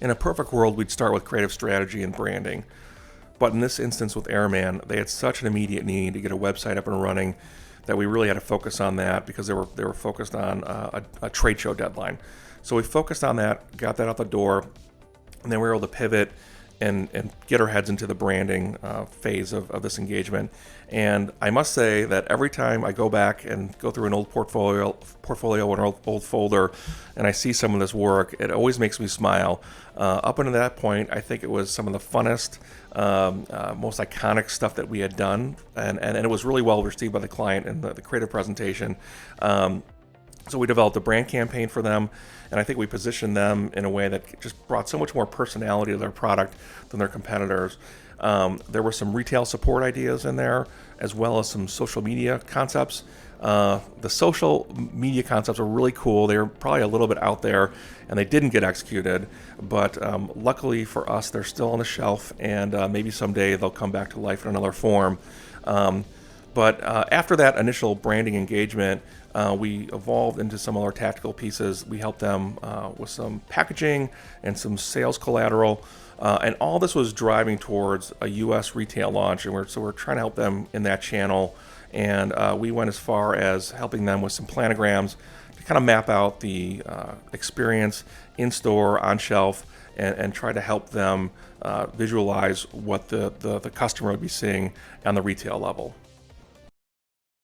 In a perfect world, we'd start with creative strategy and branding. But in this instance with AirMan, they had such an immediate need to get a website up and running that we really had to focus on that because they were focused on a trade show deadline. So we focused on that, got that out the door, and then we were able to pivot and get our heads into the branding phase of this engagement. And I must say that every time I go back and go through an old portfolio or an old folder, and I see some of this work, it always makes me smile. Up until that point, I think it was some of the funnest, most iconic stuff that we had done, and it was really well received by the client in the creative presentation. So we developed a brand campaign for them, and I think we positioned them in a way that just brought so much more personality to their product than their competitors. There were some retail support ideas in there, as well as some social media concepts. The social media concepts were really cool. They were probably a little bit out there, and they didn't get executed. But luckily for us, they're still on the shelf, and maybe someday they'll come back to life in another form. But after that initial branding engagement, we evolved into some of our tactical pieces. We helped them with some packaging and some sales collateral. And all this was driving towards a U.S. retail launch. And we're trying to help them in that channel. And we went as far as helping them with some planograms to kind of map out the experience in store, on shelf, and try to help them visualize what the customer would be seeing on the retail level.